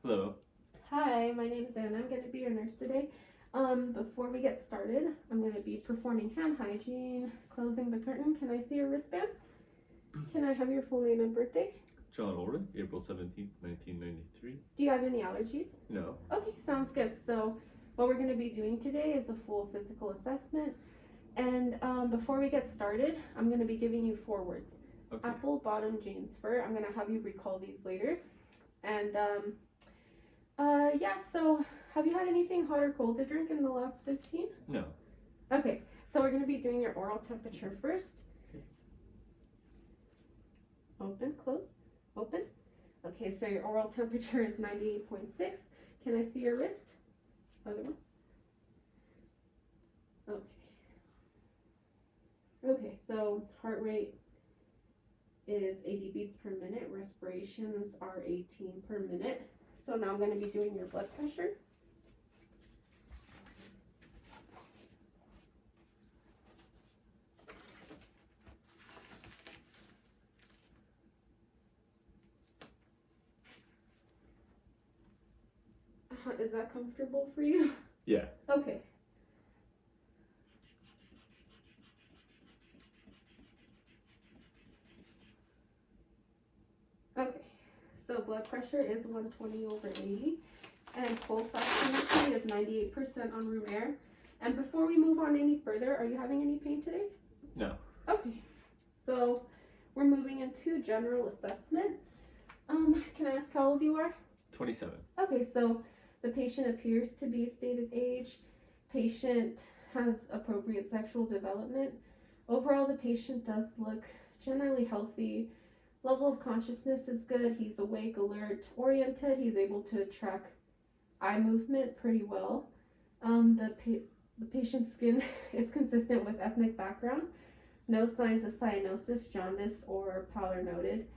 Hello. Hi, my name is Anna. I'm going to be your nurse today. Before we get started, I'm going to be performing hand hygiene, closing the curtain. Can I see your wristband? Can I have your full name and birthday? John Ulrich, April 17th, 1993. Do you have any allergies? No. Okay, sounds good. So what we're going to be doing today is a full physical assessment. And before we get started, I'm going to be giving you 4 words. Okay. Apple, bottom, jeans, fur. I'm going to have you recall these later. And yeah, so have you had anything hot or cold to drink in the last 15? No. Okay, so we're going to be doing your oral temperature first. Okay. Open, close, open. Okay, so your oral temperature is 98.6. Can I see your wrist? Other one. Okay. Okay, so heart rate is 80 beats per minute. Respirations are 18 per minute. So now I'm going to be doing your blood pressure. Is that comfortable for you? Yeah. Okay. Okay, so blood pressure is 120/80, and pulse oximetry is 98% on room air. And before we move on any further, are you having any pain today? No. Okay, so we're moving into general assessment. Can I ask how old you are? 27. Okay, so the patient appears to be stated age. Patient has appropriate sexual development. Overall, the patient does look generally healthy. Level of consciousness is good. He's awake, alert, oriented. He's able to track eye movement pretty well. The patient's skin is consistent with ethnic background. No signs of cyanosis, jaundice, or pallor noted.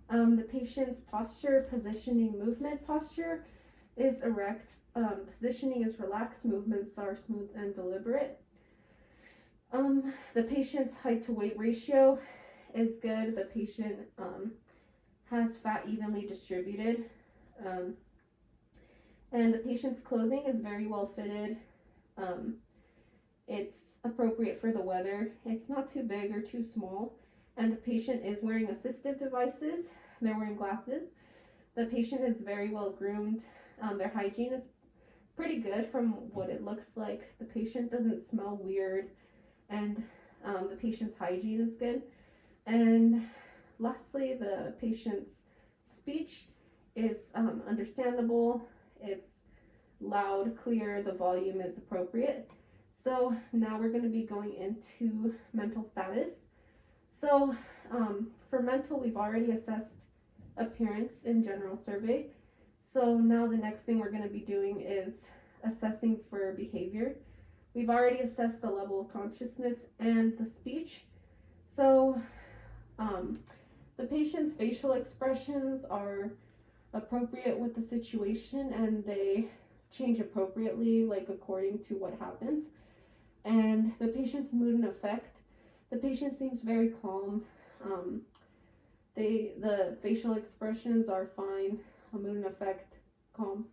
The patient's posture, positioning, movement posture is erect. Positioning is relaxed. Movements are smooth and deliberate. The patient's height to weight ratio is good. The patient has fat evenly distributed. And the patient's clothing is very well fitted. It's appropriate for the weather. It's not too big or too small. And the patient is wearing assistive devices. They're wearing glasses. The patient is very well groomed. Their hygiene is pretty good from what it looks like. The patient doesn't smell weird, and the patient's hygiene is good. And lastly, the patient's speech is understandable. It's loud, clear, the volume is appropriate. So now we're going to be going into mental status. So for mental, we've already assessed appearance in general survey. So now the next thing we're going to be doing is assessing for behavior. We've already assessed the level of consciousness and the speech. So the patient's facial expressions are appropriate with the situation, and they change appropriately, like according to what happens. And the patient's mood and affect, the patient seems very calm. The facial expressions are fine. A mood and affect, calm.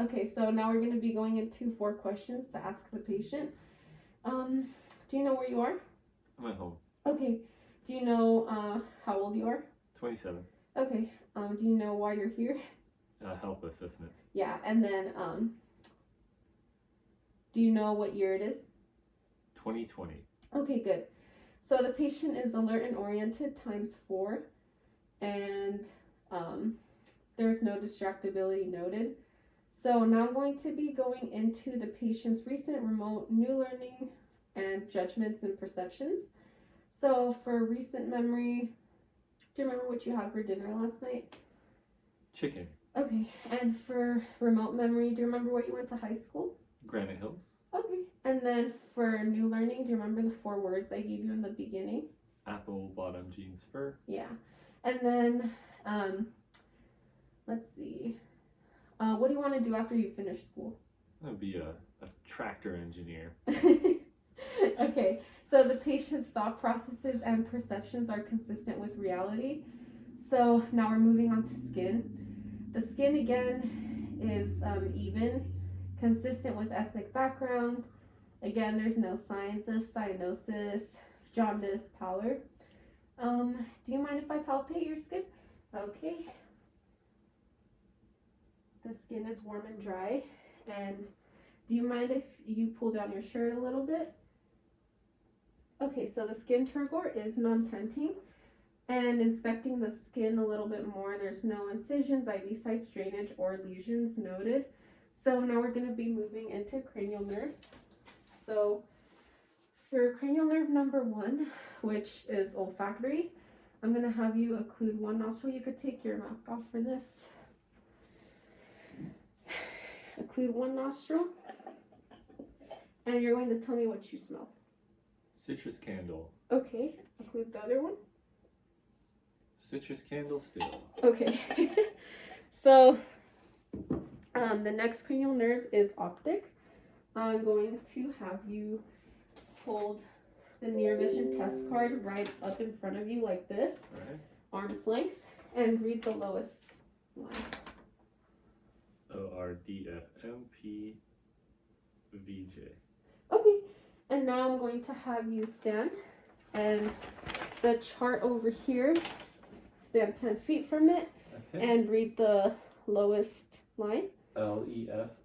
Okay, so now we're going to be going into 4 questions to ask the patient. Do you know where you are? I'm at home. Okay. Do you know how old you are? 27. Okay. Do you know why you're here? Health assessment. Yeah, and then do you know what year it is? 2020. Okay, good. So the patient is alert and oriented ×4, and there's no distractibility noted. So now I'm going to be going into the patient's recent remote new learning and judgments and perceptions. So for recent memory, do you remember what you had for dinner last night? Chicken. Okay, and for remote memory, do you remember where you went to high school? Granite Hills. Okay, and then for new learning, do you remember the 4 words I gave you in the beginning? Apple, bottom, jeans, fur. Yeah, and then let's see. What do you want to do after you finish school? I'd be a tractor engineer. Okay, so the patient's thought processes and perceptions are consistent with reality. So now we're moving on to skin. The skin again is even, consistent with ethnic background. Again, there's no signs of cyanosis, jaundice, pallor. Do you mind if I palpate your skin? Okay. The skin is warm and dry. And do you mind if you pull down your shirt a little bit? Okay, so the skin turgor is non-tenting. And inspecting the skin a little bit more, there's no incisions, IV sites, drainage, or lesions noted. So now we're going to be moving into cranial nerves. So for cranial nerve number 1, which is olfactory, I'm going to have you occlude one nostril. You could take your mask off for this. Occlude one nostril. And you're going to tell me what you smell. Citrus candle. Okay, occlude the other one. Citrus candle still. Okay. So the next cranial nerve is optic. I'm going to have you hold the near vision test card right up in front of you like this, Right. arm's length, and read the lowest line. ORDFMP VJ. Okay, and now I'm going to have you stand, and the chart over here, stand 10 feet from it, Okay. and read the lowest line.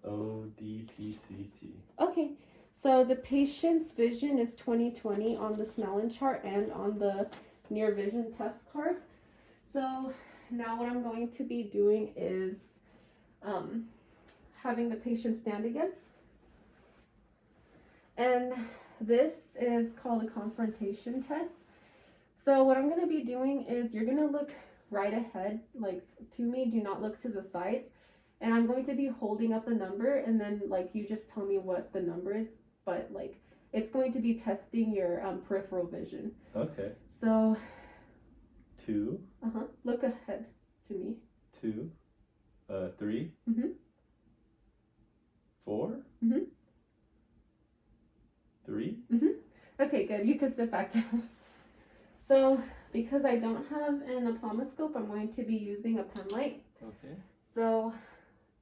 LEFODPCT. Okay, so the patient's vision is 20/20 on the Snellen chart and on the near vision test card. So now what I'm going to be doing is having the patient stand again. And this is called a confrontation test. So what I'm going to be doing is you're going to look right ahead, like to me, do not look to the sides. And I'm going to be holding up a number, and then like you just tell me what the number is, but like it's going to be testing your peripheral vision. Okay. So 2. look ahead to me. 2. 3. Mhm. 4. Mhm. 3. Okay, good. You can sit back down. So because I don't have an ophthalmoscope, I'm going to be using a pen light. Okay. So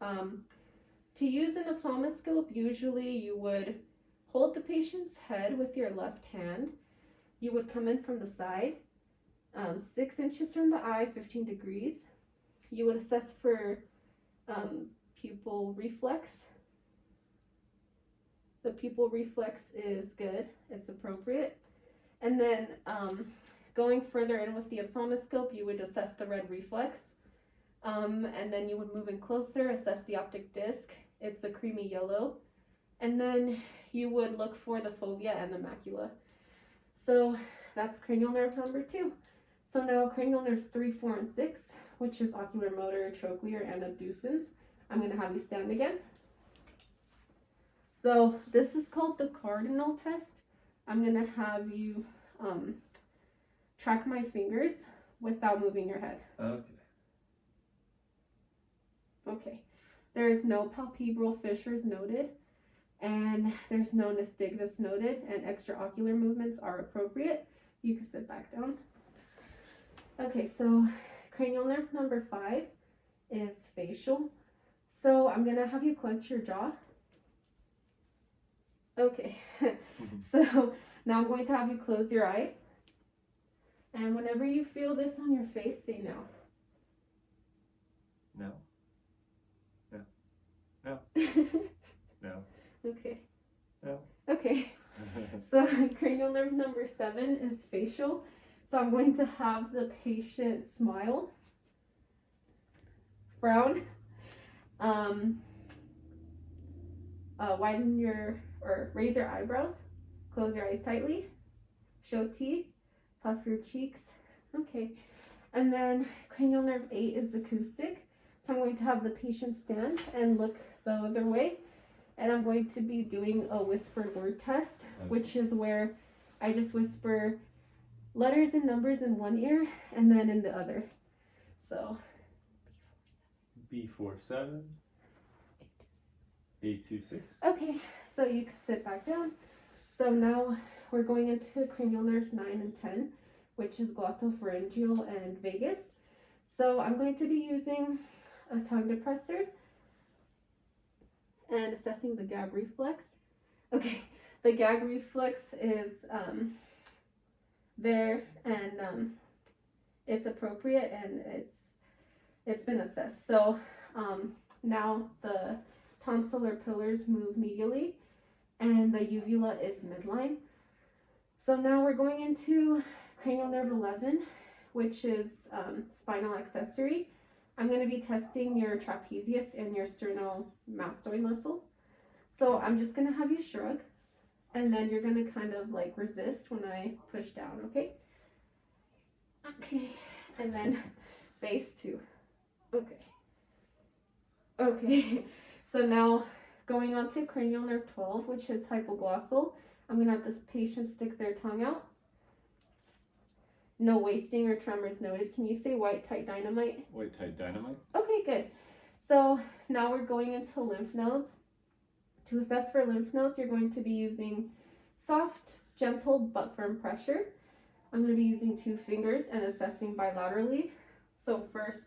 to use an ophthalmoscope, usually you would hold the patient's head with your left hand. You would come in from the side, 6 inches from the eye, 15 degrees. You would assess for pupil reflex. The pupil reflex is good, it's appropriate. And then going further in with the ophthalmoscope, you would assess the red reflex. And then you would move in closer, assess the optic disc. It's a creamy yellow. And then you would look for the fovea and the macula. So that's cranial nerve number 2. So now cranial nerves 3, 4, and 6, which is ocular motor, trochlear, and abducens. I'm going to have you stand again. So this is called the Cardinal test. I'm going to have you track my fingers without moving your head. Okay. Okay. There is no palpebral fissures noted, and there's no nystagmus noted, and extraocular movements are appropriate. You can sit back down. Okay, so cranial nerve number 5 is facial. So I'm going to have you clench your jaw. Okay, so now I'm going to have you close your eyes. And whenever you feel this on your face, say no. No. No. No. Okay. No. Okay. So cranial nerve number 7 is facial. So I'm going to have the patient smile, frown, widen your or raise your eyebrows, close your eyes tightly, show teeth, puff your cheeks. Okay. And then cranial nerve 8 is acoustic. So I'm going to have the patient stand and look the other way. And I'm going to be doing a whispered word test, which is where I just whisper letters and numbers in one ear and then in the other. So B47. 826. okay, so you can sit back down. So now we're going into cranial nerves 9 and 10, which is glossopharyngeal and vagus. So I'm going to be using a tongue depressor, and assessing the gag reflex. Okay, the gag reflex is there, and it's appropriate, and it's been assessed. So now the tonsillar pillars move medially, and the uvula is midline. So now we're going into cranial nerve 11, which is spinal accessory. I'm going to be testing your trapezius and your sternomastoid muscle. So I'm just going to have you shrug, and then you're going to kind of like resist when I push down, okay? Okay, and then phase 2. Okay. Okay, so now going on to cranial nerve 12, which is hypoglossal. I'm going to have this patient stick their tongue out. No wasting or tremors noted. Can you say white tight dynamite? White tight dynamite. Okay, good. So now we're going into lymph nodes. To assess for lymph nodes, you're going to be using soft, gentle, but firm pressure. I'm going to be using 2 fingers and assessing bilaterally. So first,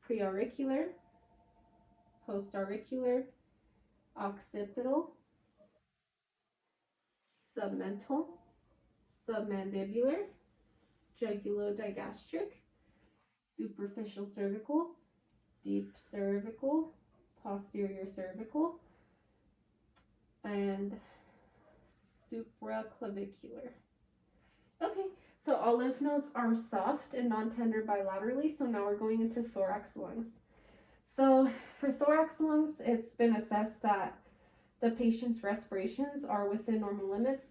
preauricular, postauricular, occipital, submental, submandibular, jugulodigastric, superficial cervical, deep cervical, posterior cervical, and supraclavicular. Okay, so all lymph nodes are soft and non-tender bilaterally, so now we're going into thorax lungs. So for thorax lungs, it's been assessed that the patient's respirations are within normal limits,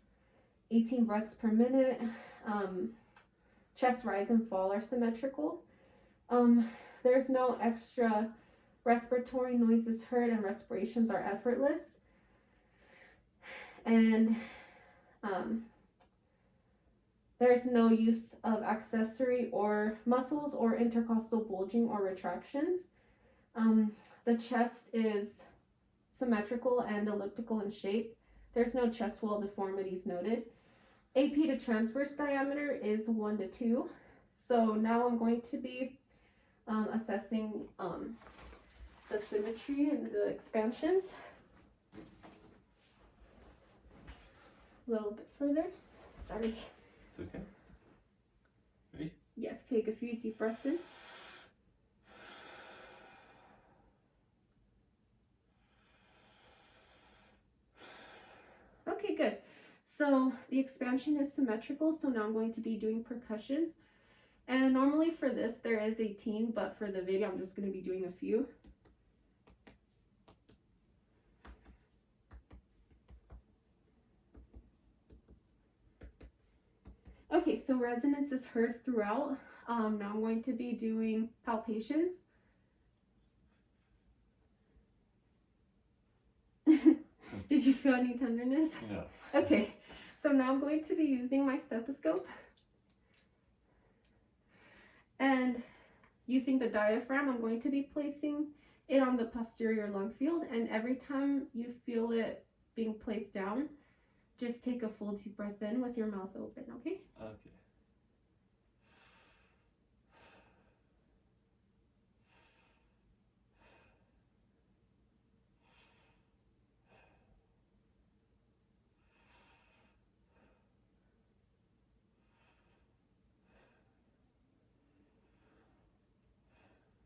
18 breaths per minute, chest rise and fall are symmetrical. There's no extra respiratory noises heard, and respirations are effortless. And there's no use of accessory or muscles or intercostal bulging or retractions. The chest is symmetrical and elliptical in shape. There's no chest wall deformities noted. AP to transverse diameter is 1 to 2. So now I'm going to be assessing the symmetry and the expansions. A little bit further. Sorry. It's okay. Ready? Yes, take a few deep breaths in. Okay, good. So the expansion is symmetrical, so now I'm going to be doing percussions. And normally for this there is 18, but for the video I'm just going to be doing a few. Okay, so resonance is heard throughout. Now I'm going to be doing palpations. Did you feel any tenderness? No. Okay, so now I'm going to be using my stethoscope and using the diaphragm. I'm going to be placing it on the posterior lung field, and every time you feel it being placed down, just take a full deep breath in with your mouth open, okay? Okay.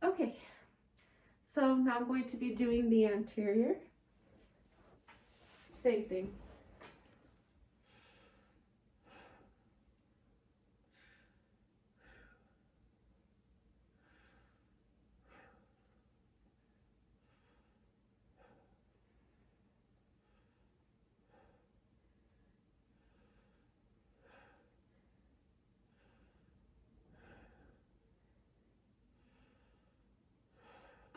Okay, so now I'm going to be doing the anterior. Same thing.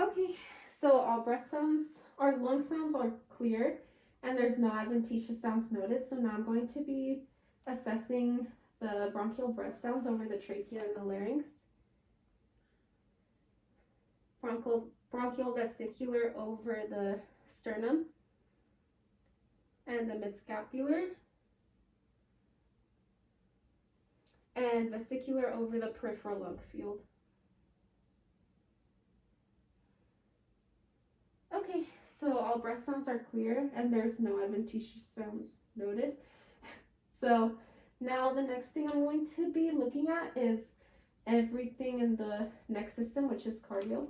Okay, so all breath sounds, or lung sounds are clear, and there's no adventitious sounds noted. So now I'm going to be assessing the bronchial breath sounds over the trachea and the larynx. Bronchial vesicular over the sternum and the midscapular, and vesicular over the peripheral lung field. So all breath sounds are clear and there's no adventitious sounds noted. So now the next thing I'm going to be looking at is everything in the neck system, which is cardio.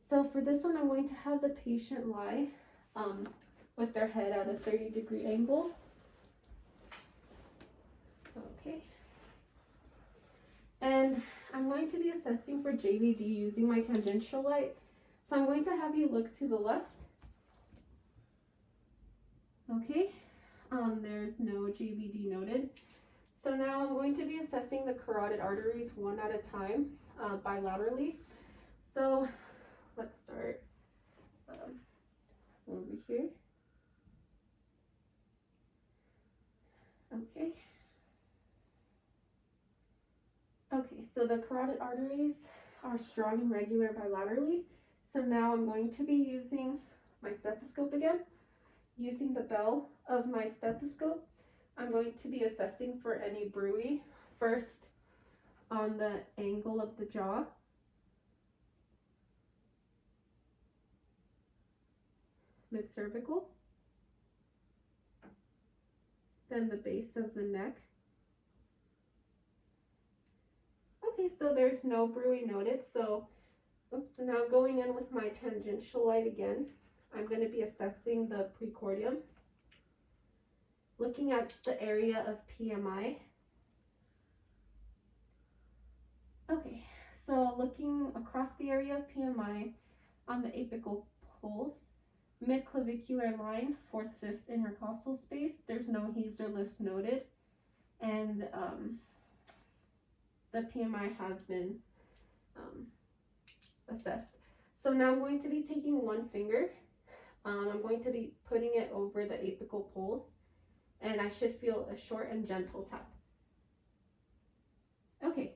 So for this one, I'm going to have the patient lie with their head at a 30-degree angle. Okay. And I'm going to be assessing for JVD using my tangential light. So I'm going to have you look to the left. Okay. There's no JVD noted. So now I'm going to be assessing the carotid arteries one at a time, bilaterally. So let's start over here. Okay. Okay, so the carotid arteries are strong and regular bilaterally. So now I'm going to be using my stethoscope again. Using the bell of my stethoscope, I'm going to be assessing for any bruit, first on the angle of the jaw. Mid-cervical. Then the base of the neck. Okay, so there's no bruit noted. So now going in with my tangential light again, I'm going to be assessing the precordium, looking at the area of PMI. Okay, so looking across the area of PMI on the apical pulse, mid-clavicular line, 4th, 5th intercostal space, there's no heaves or lifts noted, and the PMI has been assessed. So now I'm going to be taking one finger. I'm going to be putting it over the apical pulse, and I should feel a short and gentle tap. Okay,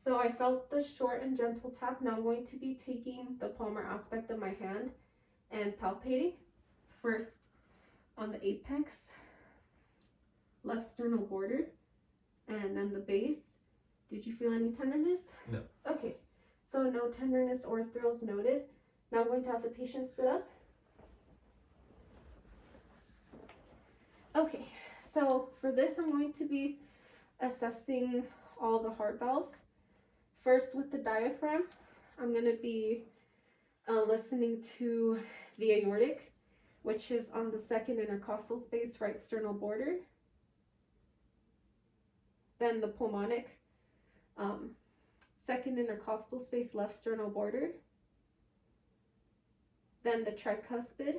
so I felt the short and gentle tap. Now I'm going to be taking the palmar aspect of my hand and palpating. First on the apex, left sternal border, and then the base. Did you feel any tenderness? No. Okay, so no tenderness or thrills noted. Now I'm going to have the patient sit up. Okay, so for this I'm going to be assessing all the heart valves. First with the diaphragm, I'm going to be listening to the aortic, which is on the 2nd intercostal space, right sternal border. Then the pulmonic, 2nd intercostal space, left sternal border. Then the tricuspid,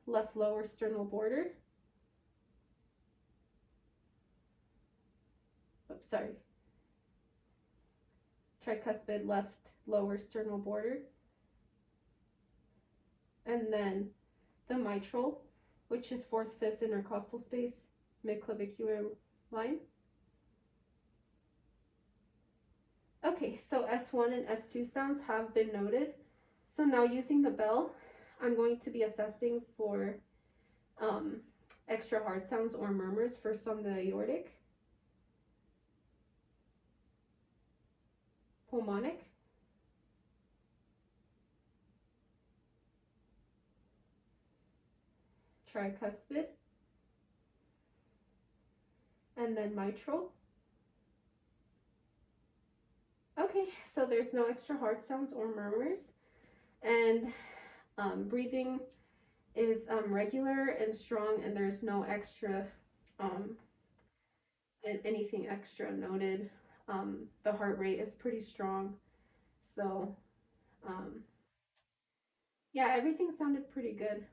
left lower sternal border. Oops, sorry. Tricuspid, left lower sternal border. And then the mitral, which is 4th, 5th intercostal space, mid-clavicular line. Okay, so S1 and S2 sounds have been noted. So now using the bell, I'm going to be assessing for extra hard sounds or murmurs, first on the aortic, pulmonic, tricuspid, and then mitral. Okay, so there's no extra hard sounds or murmurs, and breathing is regular and strong, and there's no extra anything extra noted. The heart rate is pretty strong, so yeah, everything sounded pretty good.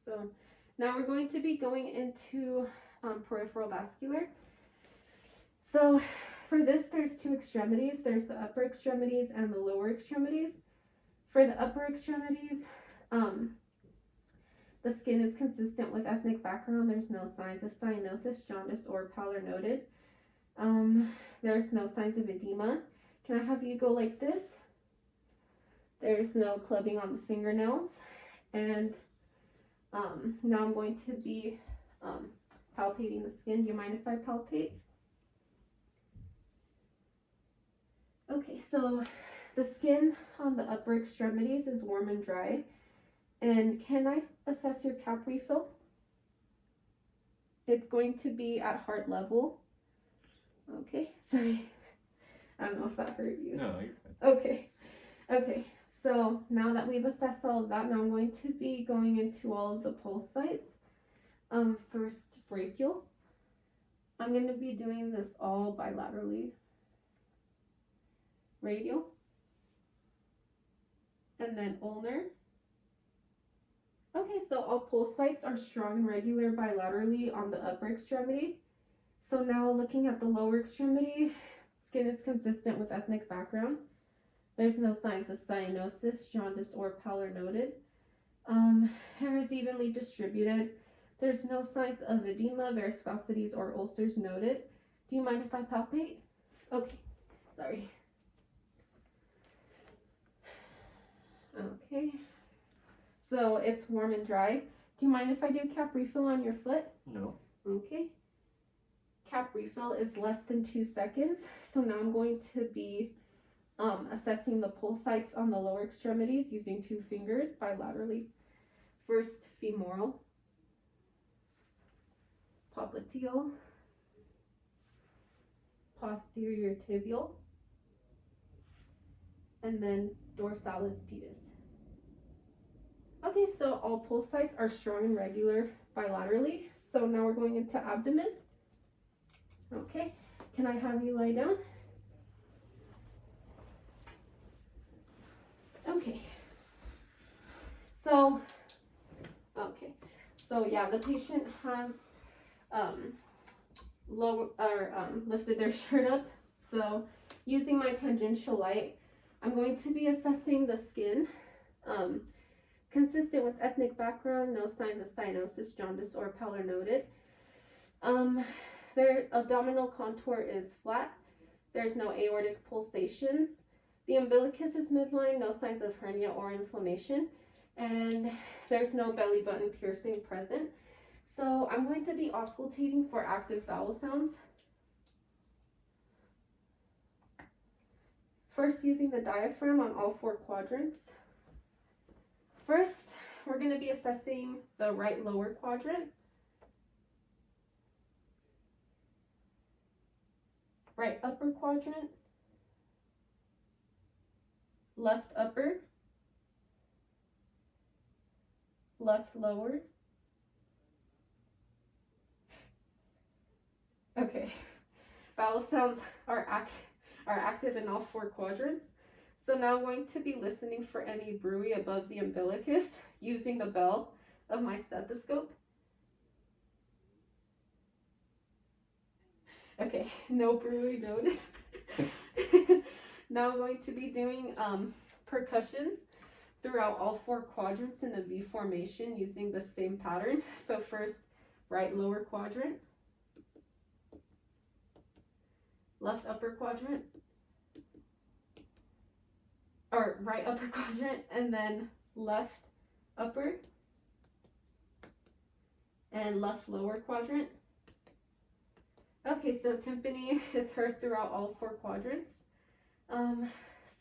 So now we're going to be going into peripheral vascular. So for this, there's two extremities. There's the upper extremities and the lower extremities. For the upper extremities, the skin is consistent with ethnic background. There's no signs of cyanosis, jaundice, or pallor noted. There's no signs of edema. Can I have you go like this? There's no clubbing on the fingernails. And now I'm going to be palpating the skin. Do you mind if I palpate? Okay, so the skin on the upper extremities is warm and dry, And can I assess your cap refill? It's going to be at heart level. Okay, sorry. I don't know if that hurt you. No, you're fine. Okay, okay. So now that we've assessed all of that, now I'm going to be going into all of the pulse sites. First, brachial. I'm going to be doing this all bilaterally. Radial. And then ulnar. Okay, so all pulse sites are strong and regular bilaterally on the upper extremity. So now looking at the lower extremity, skin is consistent with ethnic background. There's no signs of cyanosis, jaundice, or pallor noted. Hair is evenly distributed. There's no signs of edema, varicosities, or ulcers noted. Do you mind if I palpate? Okay, sorry. Okay. So it's warm and dry. Do you mind if I do cap refill on your foot? No. Okay. Cap refill is less than 2 seconds. So now I'm going to be assessing the pulse sites on the lower extremities using 2 fingers bilaterally. First, femoral, popliteal, posterior tibial, and then dorsalis pedis. Okay, so all pulse sites are strong and regular bilaterally. So now we're going into abdomen. Okay, can I have you lie down? Okay. So yeah, the patient has lifted their shirt up. So using my tangential light, I'm going to be assessing the skin. Consistent with ethnic background, no signs of cyanosis, jaundice, or pallor noted. Their abdominal contour is flat. There's no aortic pulsations. The umbilicus is midline, no signs of hernia or inflammation, and there's no belly button piercing present. So I'm going to be auscultating for active bowel sounds. First, using the diaphragm on all 4 quadrants. First, we're going to be assessing the right lower quadrant, right upper quadrant, left upper, left lower. Okay, bowel sounds are active in all 4 quadrants. So now I'm going to be listening for any bruit above the umbilicus using the bell of my stethoscope. Okay, no bruit noted. Now I'm going to be doing percussions throughout all 4 quadrants in a V formation using the same pattern. So first, right lower quadrant, left upper quadrant, or right upper quadrant, and then left upper and left lower quadrant. Okay, so tympani is heard throughout all 4 quadrants.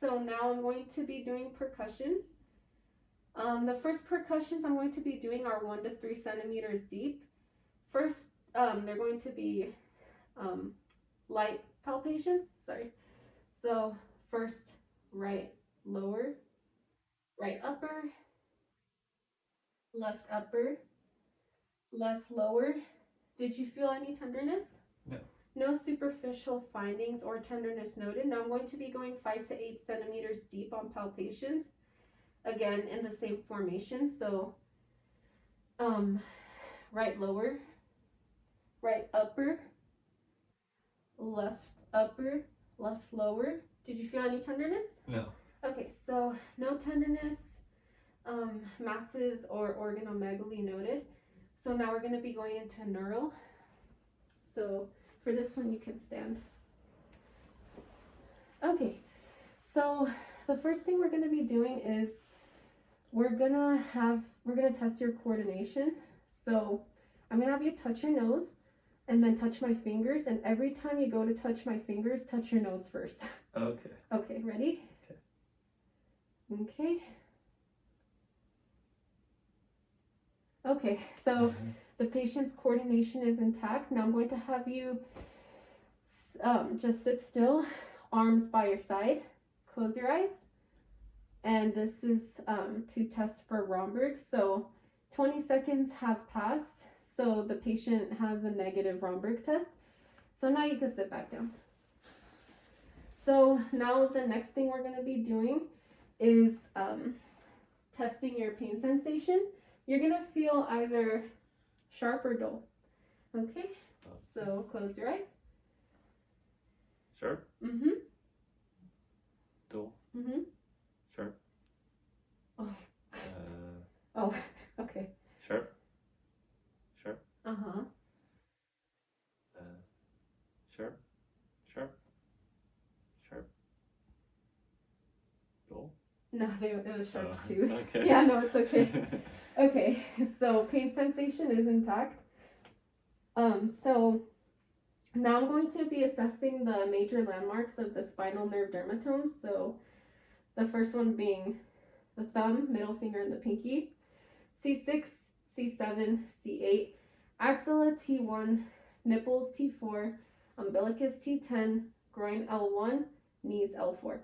So now I'm going to be doing percussions. The first percussions I'm going to be doing are 1 to 3 centimeters deep. First, they're going to be light palpations. Sorry. So first, right lower, right upper, left upper, left lower. Did you feel any tenderness? No. No superficial findings or tenderness noted. Now I'm going to be going 5 to 8 centimeters deep on palpations. Again, in the same formation. So, right lower, right upper, left upper, left lower. Did you feel any tenderness? No. Okay, so no tenderness, masses or organomegaly noted. So now we're going to be going into neural. So for this one, you can stand. Okay, so the first thing we're going to be doing is we're gonna test your coordination. So I'm gonna have you touch your nose and then touch my fingers, and every time you go to touch my fingers, touch your nose first. Okay. Okay, ready? Okay. Okay. Okay, so the patient's coordination is intact. Now I'm going to have you just sit still, arms by your side, close your eyes. And this is to test for Romberg. So 20 seconds have passed. So the patient has a negative Romberg test. So now you can sit back down. So now the next thing we're going to be doing is testing your pain sensation. You're going to feel either sharp or dull. Okay? So close your eyes. Sharp? Mm-hmm. Dull? Mm-hmm. Sharp? Oh. Oh, okay. Sharp? Sharp? Uh-huh. Sharp? Sharp? Sharp? Dull? No, it was sharp Oh, too. okay. Yeah, no, it's okay. Okay, so pain sensation is intact. So now I'm going to be assessing the major landmarks of the spinal nerve dermatomes. So the first one being the thumb, middle finger, and the pinky. C6, C7, C8, axilla T1, nipples T4, umbilicus T10, groin L1, knees L4.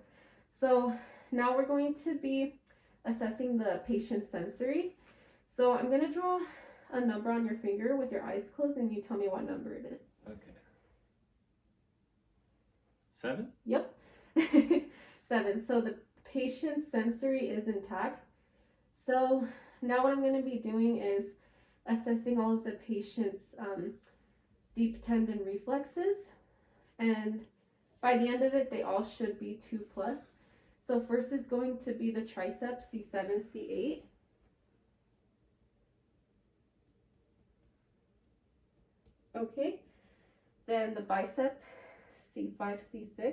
So now we're going to be assessing the patient's sensory. So I'm going to draw a number on your finger with your eyes closed, and you tell me what number it is. Okay. 7? Yep. 7. So the patient's sensory is intact. So now what I'm going to be doing is assessing all of the patient's deep tendon reflexes. And by the end of it, they all should be 2+. So first is going to be the triceps, C7, C8. Okay. Then the bicep, C5, C6.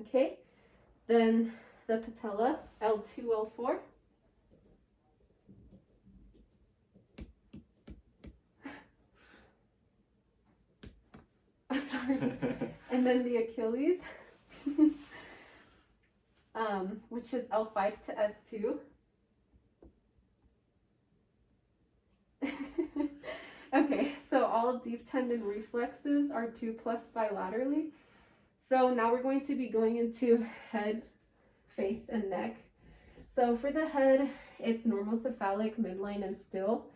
Okay. Then the patella, L2, L4. Oh, sorry. And then the Achilles, which is L5 to S2. Okay, so all deep tendon reflexes are 2+ bilaterally. So now we're going to be going into head, face, and neck. So for the head, it's normocephalic, midline, and still.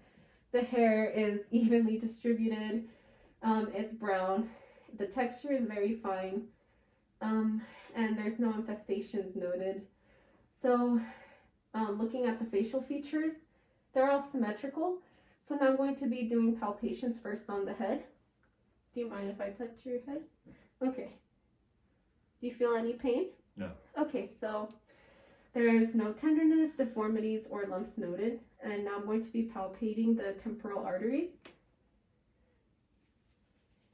The hair is evenly distributed. It's brown. The texture is very fine. And there's no infestations noted. So looking at the facial features, they're all symmetrical. So now I'm going to be doing palpations first on the head. Do you mind if I touch your head? Okay. Do you feel any pain? No. Okay, so there's no tenderness, deformities, or lumps noted. And now I'm going to be palpating the temporal arteries.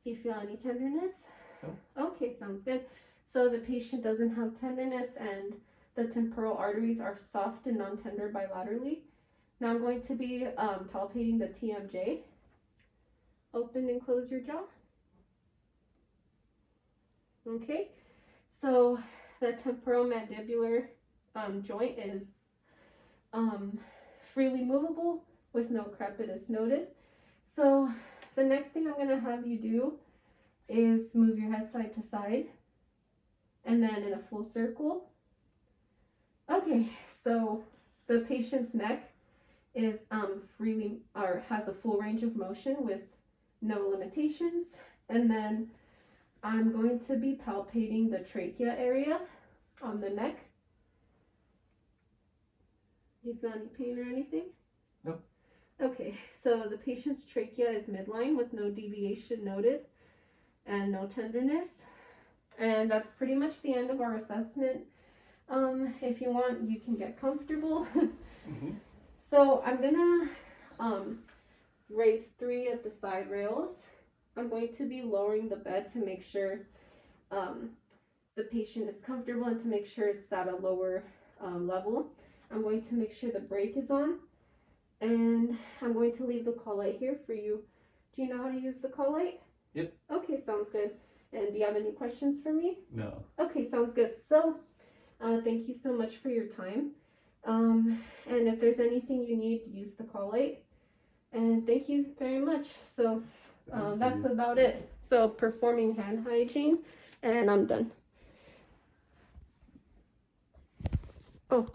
Do you feel any tenderness? No. Okay, sounds good. So the patient doesn't have tenderness and the temporal arteries are soft and non-tender bilaterally. Now I'm going to be palpating the TMJ. Open and close your jaw. Okay, so the temporomandibular joint is freely movable with no crepitus noted. So the next thing I'm going to have you do is move your head side to side and then in a full circle. Okay, so the patient's neck is freely or has a full range of motion with no limitations. And then I'm going to be palpating the trachea area on the neck. Do you feel any pain or anything? No. Okay, so the patient's trachea is midline with no deviation noted and no tenderness. And that's pretty much the end of our assessment. If you want, you can get comfortable. Mm-hmm. So I'm gonna raise 3 of the side rails. I'm going to be lowering the bed to make sure the patient is comfortable and to make sure it's at a lower level. I'm going to make sure the brake is on, and I'm going to leave the call light here for you. Do you know how to use the call light? Yep. Okay, sounds good. And do you have any questions for me? No. Okay, sounds good. So thank you so much for your time. And if there's anything you need, use the call light. And thank you very much. So that's about it. So performing hand hygiene, and I'm done. Oh.